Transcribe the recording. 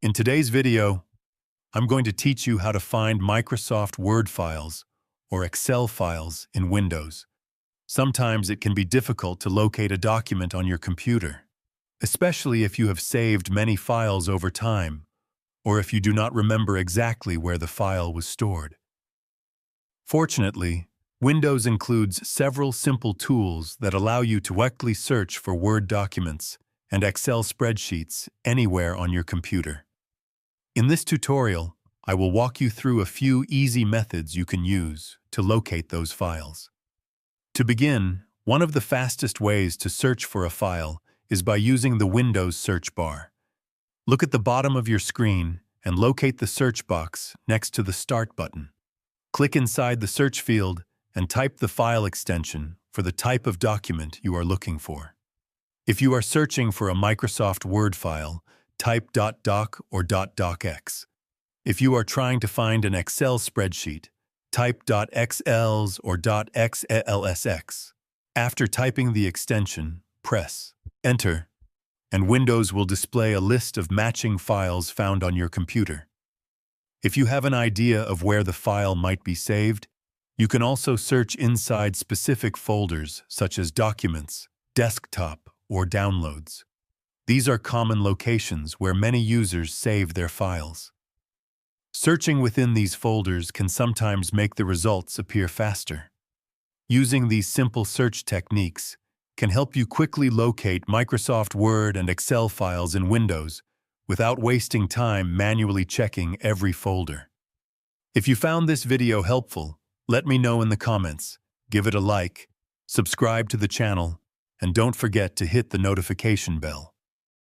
In today's video, I'm going to teach you how to find Microsoft Word files or Excel files in Windows. Sometimes it can be difficult to locate a document on your computer, especially if you have saved many files over time or if you do not remember exactly where the file was stored. Fortunately, Windows includes several simple tools that allow you to quickly search for Word documents and Excel spreadsheets anywhere on your computer. In this tutorial, I will walk you through a few easy methods you can use to locate those files. To begin, one of the fastest ways to search for a file is by using the Windows search bar. Look at the bottom of your screen and locate the search box next to the Start button. Click inside the search field and type the file extension for the type of document you are looking for. If you are searching for a Microsoft Word file, type .doc or .docx. If you are trying to find an Excel spreadsheet, type .xls or .xlsx. After typing the extension, press Enter, and Windows will display a list of matching files found on your computer. If you have an idea of where the file might be saved, you can also search inside specific folders such as Documents, Desktop, or Downloads. These are common locations where many users save their files. Searching within these folders can sometimes make the results appear faster. Using these simple search techniques can help you quickly locate Microsoft Word and Excel files in Windows without wasting time manually checking every folder. If you found this video helpful, let me know in the comments, give it a like, subscribe to the channel, and don't forget to hit the notification bell.